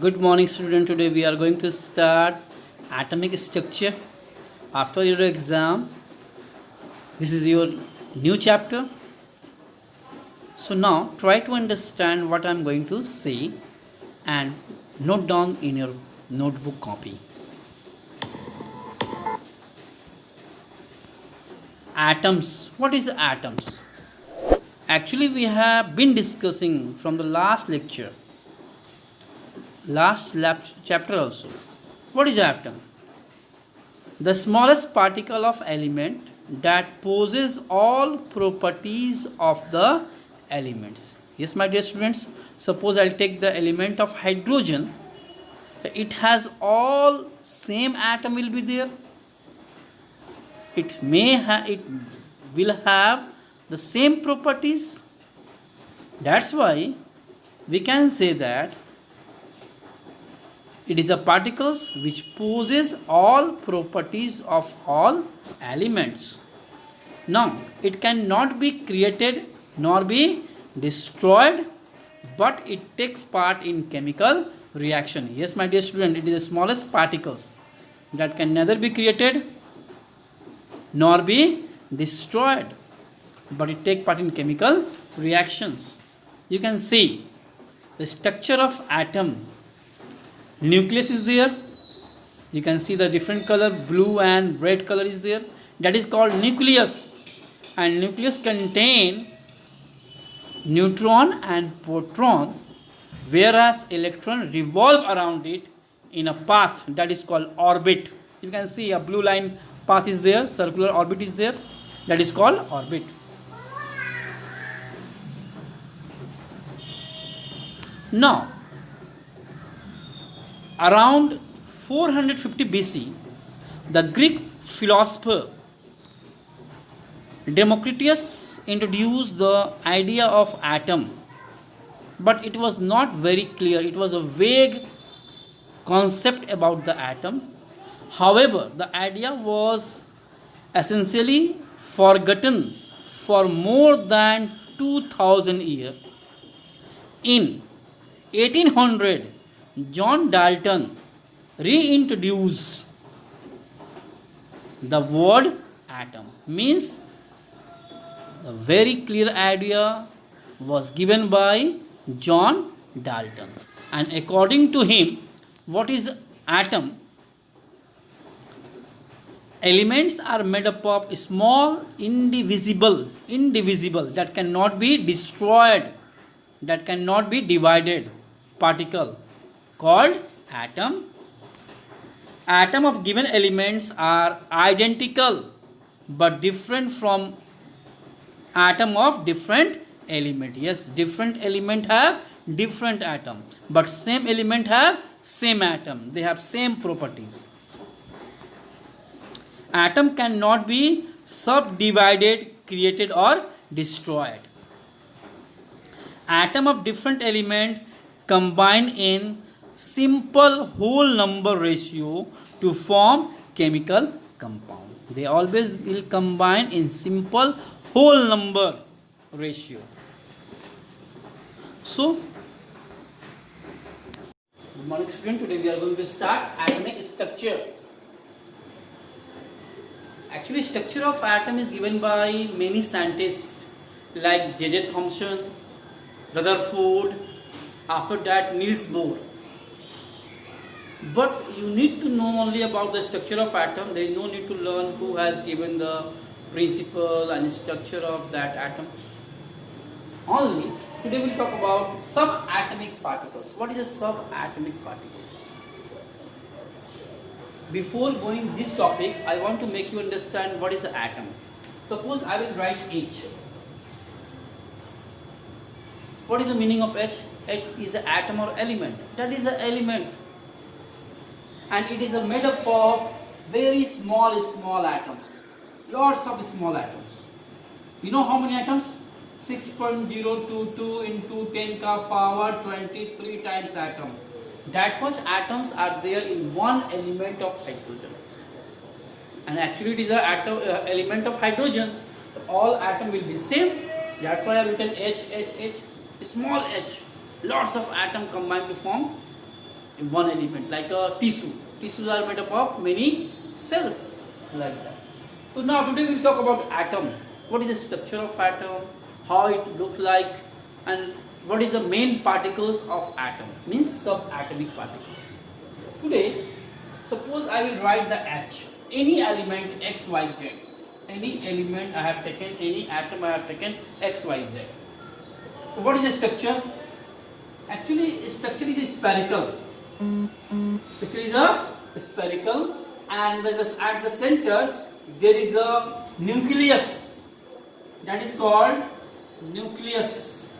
Good morning, student. Today we are going to start atomic structure. After your exam, this is your new chapter. So now try to understand what I am going to say and note down in your notebook copy. Atoms. What is atoms? Actually, we have been discussing from the last lecture, chapter also. What is atom? The smallest particle of element that possesses all properties of the elements. Yes, my dear students, suppose I'll take the element of hydrogen. It has all same atom will be there. It will have the same properties. That's why we can say that it is a particles which possess all properties of all elements. Now, it cannot be created nor be destroyed, but it takes part in chemical reaction. Yes, my dear student, it is the smallest particles that can neither be created nor be destroyed, but it takes part in chemical reactions. You can see the structure of atom. Nucleus is there. You can see the different color, blue and red color is there. That is called nucleus. And nucleus contain neutron and proton, whereas electron revolve around it in a path that is called orbit. You can see a blue line path is there, circular orbit is there. That is called orbit. Now, around 450 BC, the Greek philosopher Democritus introduced the idea of atom, but it was not very clear. It was a vague concept about the atom. However, the idea was essentially forgotten for more than 2000 years. In 1800, John Dalton reintroduced the word atom. Means the very clear idea was given by John Dalton. And according to him, what is atom? Elements are made up of small, indivisible that cannot be destroyed, that cannot be divided particle called atom. Atom of given elements are identical but different from atom of different element. Yes, different element have different atom, but same element have same atom. They have same properties. Atom cannot be subdivided, created or destroyed. Atom of different element combine in simple whole number ratio to form chemical compound. They always will combine in simple whole number ratio. So, good morning student. Today we are going to start atomic structure. Actually, structure of atom is given by many scientists like J.J. Thomson, Rutherford, after that Niels Bohr. But you need to know only about the structure of atom. There is no need to learn who has given the principle and structure of that atom. Only today we will talk about subatomic particles. What is a subatomic particle? Before going this topic, I want to make you understand what is an atom. Suppose I will write H. What is the meaning of H? H is an atom or element. That is the element. And it is made up of very small atoms. Lots of small atoms. You know how many atoms? 6.022 into 10 ka power 23 times atom. That much atoms are there in one element of hydrogen. And actually it is an element of hydrogen. All atom will be same. That's why I have written H, small h. Lots of atom combined to form in one element, like a tissue. Tissues are made up of many cells, like that. So now today we will talk about atom. What is the structure of atom, how it looks like, and what is the main particles of atom, means subatomic particles. Today, suppose I will write the H, any element X, Y, Z. Any element I have taken, any atom I have taken X, Y, Z. So what is the structure? Actually, structure is spherical. Structure is a spherical, and at the center there is a nucleus. That is called nucleus.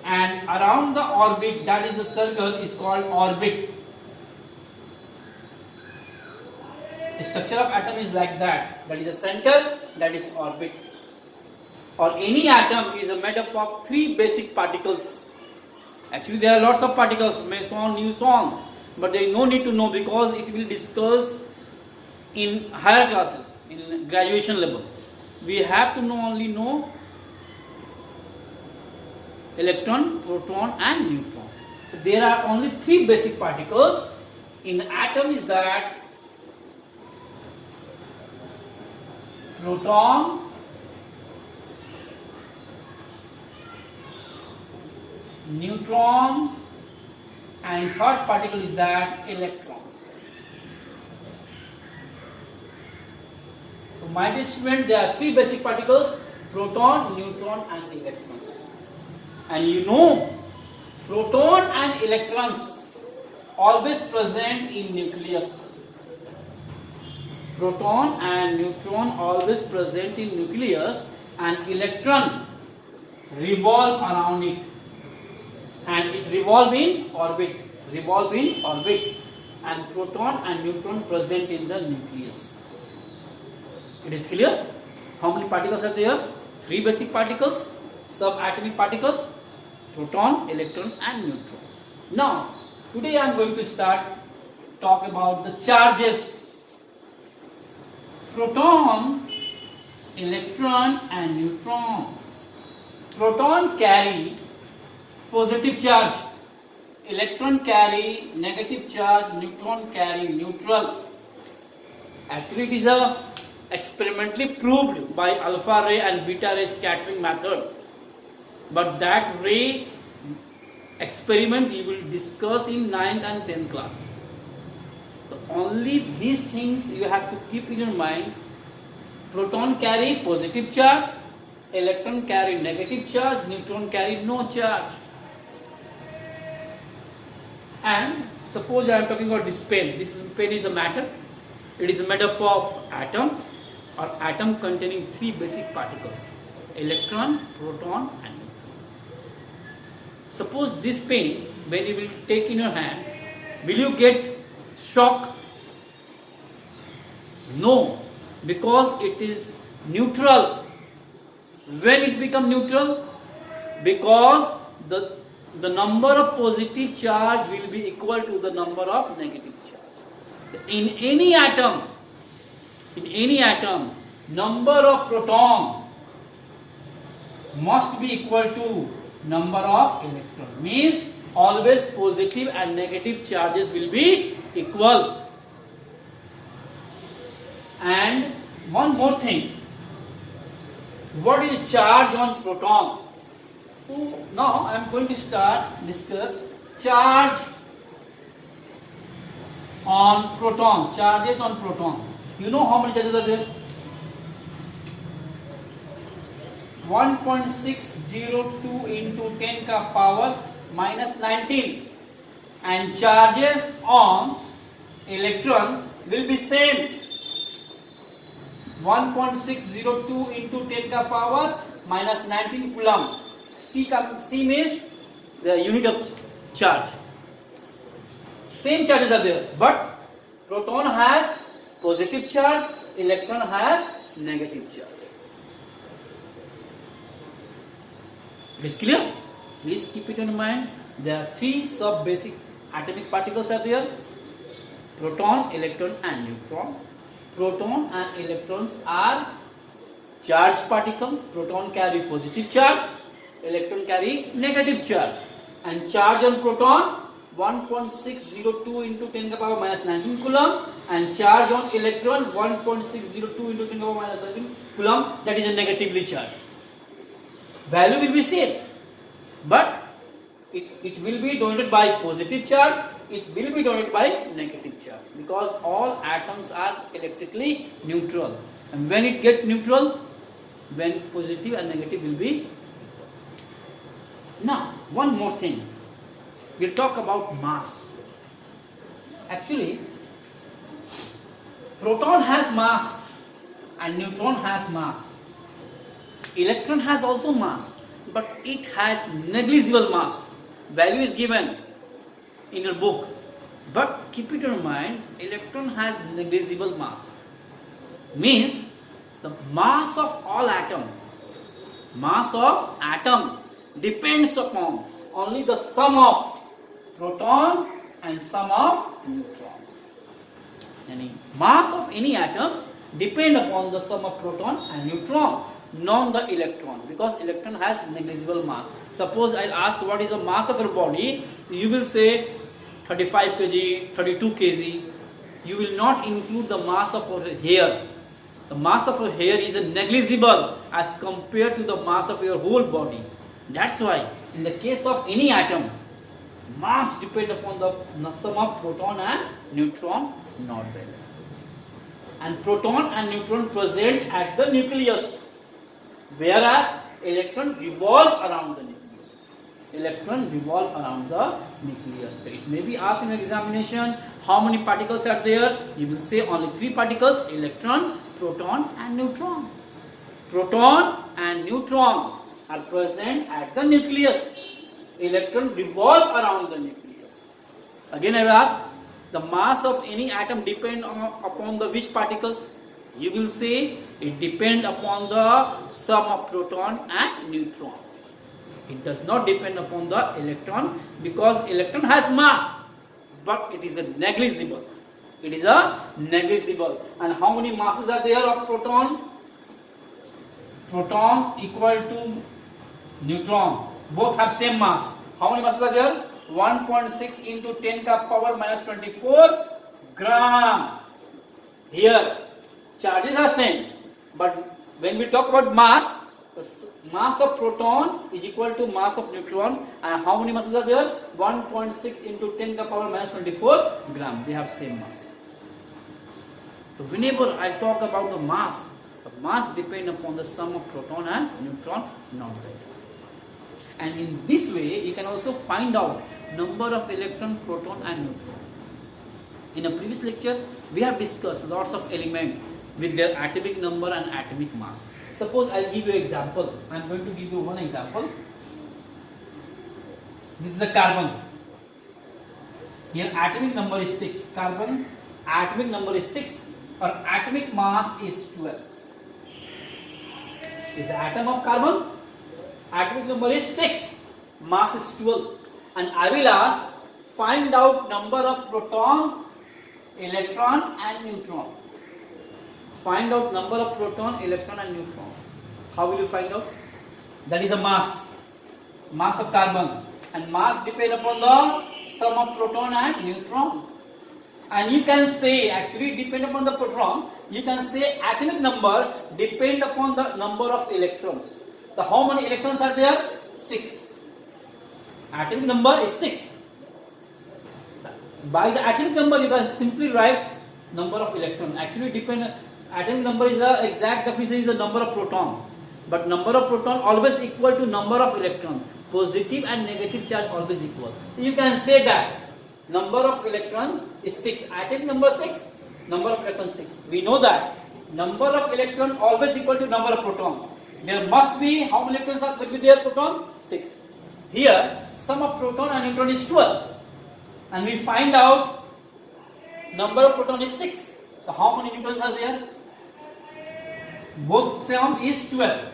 And around the orbit, that is a circle, is called orbit. The structure of atom is like that. That is the center, that is orbit. Or any atom is made up of three basic particles. Actually, there are lots of particles, meson, nuson, but there is no need to know because it will discuss in higher classes, in graduation level. We have to only know electron, proton, and neutron. So there are only three basic particles in atom. Is that proton, neutron, and third particle is that electron. So my dear student, there are three basic particles: proton, neutron, and electrons. And you know, proton and electrons always present in nucleus. Proton and neutron always present in nucleus, and electron revolve around it, and it revolve in orbit, and proton and neutron present in the nucleus. It is clear? How many particles are there? Three basic particles, subatomic particles: proton, electron, and neutron. Now, today I am going to talk about the charges. Proton, electron, and neutron. Proton carry positive charge, electron carry negative charge, neutron carry neutral. Actually, it is experimentally proved by alpha ray and beta ray scattering method. But that ray experiment you will discuss in 9th and 10th class. So only these things you have to keep in your mind. Proton carry positive charge, electron carry negative charge, neutron carry no charge. And suppose I am talking about this pen. This pen is a matter. It is made up of atom, or atom containing three basic particles: electron, proton, and neutron. Suppose this pen, when you will take in your hand, will you get shock? No, because it is neutral. When it becomes neutral? Because the number of positive charge will be equal to the number of negative charge. In any atom, number of proton must be equal to number of electron. Means always positive and negative charges will be equal. And one more thing, what is charge on proton? So now I am going to discuss charge on proton. Charges on proton. You know how many charges are there? 1.602 into 10 ka power minus 19. And charges on electron will be same. 1.602 into 10 ka power minus 19 coulomb. C means the unit of charge. Same charges are there, but proton has positive charge, electron has negative charge. It is clear? Please keep it in mind. There are three sub-basic atomic particles are there: proton, electron, and neutron. Proton and electrons are charged particle. Proton carry positive charge, electron carry negative charge. And charge on proton 1.602 into 10 to the power minus 19 coulomb, and charge on electron 1.602 into 10 to the power minus 19 coulomb, that is a negatively charged. Value will be same, but it will be dominated by positive charge, it will be dominated by negative charge, because all atoms are electrically neutral. And when it gets neutral, when positive and negative will be. Now, one more thing. We'll talk about mass. Actually, proton has mass and neutron has mass. Electron has also mass, but it has negligible mass. Value is given in your book. But keep it in mind, electron has negligible mass. Means the mass of all atom depends upon only the sum of proton and sum of neutron. Yani mass of any atoms depend upon the sum of proton and neutron, not the electron, because electron has negligible mass. Suppose I ask what is the mass of your body, you will say 35 kg, 32 kg. You will not include the mass of your hair. The mass of your hair is negligible as compared to the mass of your whole body. That's why in the case of any atom, mass depends upon the sum of proton and neutron, not the electron. And proton and neutron present at the nucleus, whereas electron revolve around the nucleus. Electron revolve around the nucleus. So it may be asked in examination, how many particles are there? You will say only 3 particles: electron, proton and neutron. Proton and neutron are present at the nucleus. Electron revolve around the nucleus. Again I will ask, the mass of any atom depend upon the which particles? You will say it depend upon the sum of proton and neutron. It does not depend upon the electron, because electron has mass, but it is a negligible. It is a negligible. And how many masses are there of proton? Proton equal to neutron. Both have same mass. How many masses are there? 1.6 into 10 to the power minus 24 gram. Here, charges are same. But when we talk about mass, the mass of proton is equal to mass of neutron. And how many masses are there? 1.6 into 10 to the power minus 24 gram. They have same mass. So whenever I talk about the mass depends upon the sum of proton and neutron, not the electron. And in this way, you can also find out number of electron, proton and neutron. In a previous lecture, we have discussed lots of elements with their atomic number and atomic mass. Suppose I'll give you an example. I'm going to give you one example. This is the carbon. Here atomic number is 6. Carbon, atomic number is 6. Or atomic mass is 12. Is the atom of carbon? Atomic number is 6. Mass is 12. And I will ask, find out number of proton, electron and neutron. Find out number of proton, electron and neutron. How will you find out? That is a mass. Mass of carbon. And mass depends upon the sum of proton and neutron. And you can say, actually depend upon the proton, you can say atomic number depend upon the number of electrons. So how many electrons are there? 6. Atomic number is 6. By the atomic number you can simply write number of electrons. Actually atomic number is the exact definition is the number of proton. But number of proton always equal to number of electron. Positive and negative charge always equal. So you can say that number of electron is 6. Atomic number 6, number of electron 6. We know that number of electron always equal to number of proton. There must be, how many electrons will be there proton? 6. Here sum of proton and neutron is 12. And we find out number of proton is 6. So how many neutrons are there? Both sum is 12.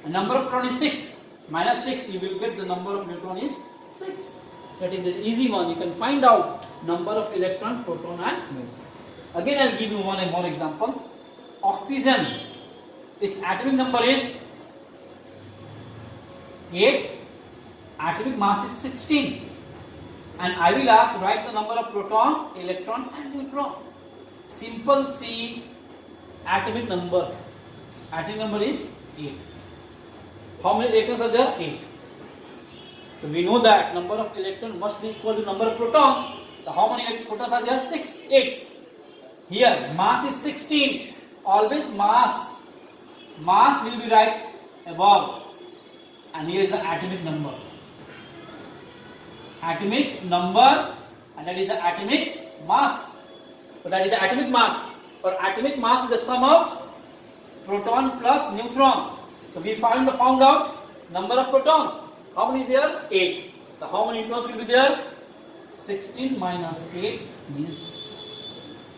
And number of proton is 6. Minus 6, you will get the number of neutron is 6. That is the easy one. You can find out number of electron, proton and neutron. Again I will give you one more example. Oxygen, its atomic number is 8. Atomic mass is 16. And I will ask, write the number of proton, electron and neutron. Simple C, atomic number. Atomic number is 8. How many electrons are there? 8. So we know that number of electrons must be equal to number of proton. So how many protons are there? 6, 8. Here mass is 16. Always mass. Mass will be right above. And here is the atomic number. Atomic number, and that is the atomic mass. So that is the atomic mass. Or atomic mass is the sum of proton plus neutron. So we found out number of proton. How many is there? 8. So how many neutrons will be there? 16 minus 8 means.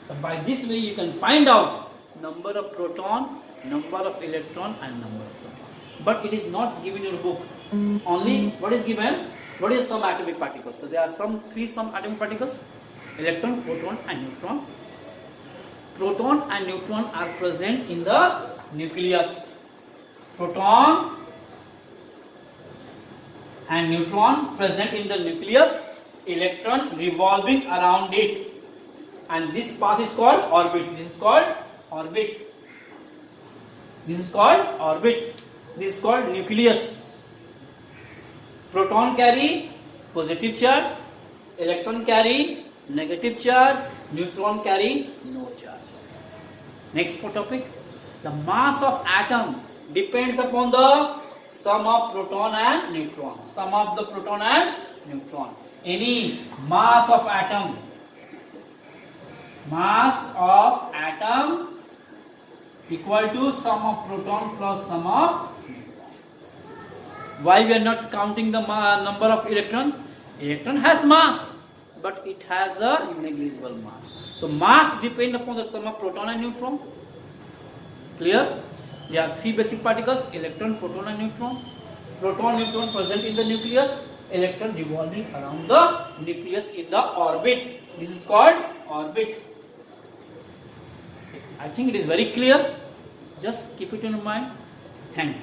So by this way you can find out number of proton, number of electron and number of proton. But it is not given in your book. Only what is given? What is some atomic particles? So there are three atomic particles: electron, proton and neutron. Proton and neutron are present in the nucleus. Proton and neutron present in the nucleus, electron revolving around it, and this path is called orbit. This is called orbit. This is called orbit. This is called nucleus. Proton carry positive charge, electron carry negative charge, neutron carry no charge. Next topic, the mass of atom depends upon the sum of proton and neutron. Sum of the proton and neutron. Any mass of atom equal to sum of proton plus sum of neutron. Why we are not counting the number of electron? Electron has mass, but it has a negligible mass. So mass depends upon the sum of proton and neutron. Clear? There are three basic particles: electron, proton and neutron. Proton, neutron present in the nucleus, electron revolving around the nucleus in the orbit. This is called orbit. I think it is very clear. Just keep it in mind. Thank you.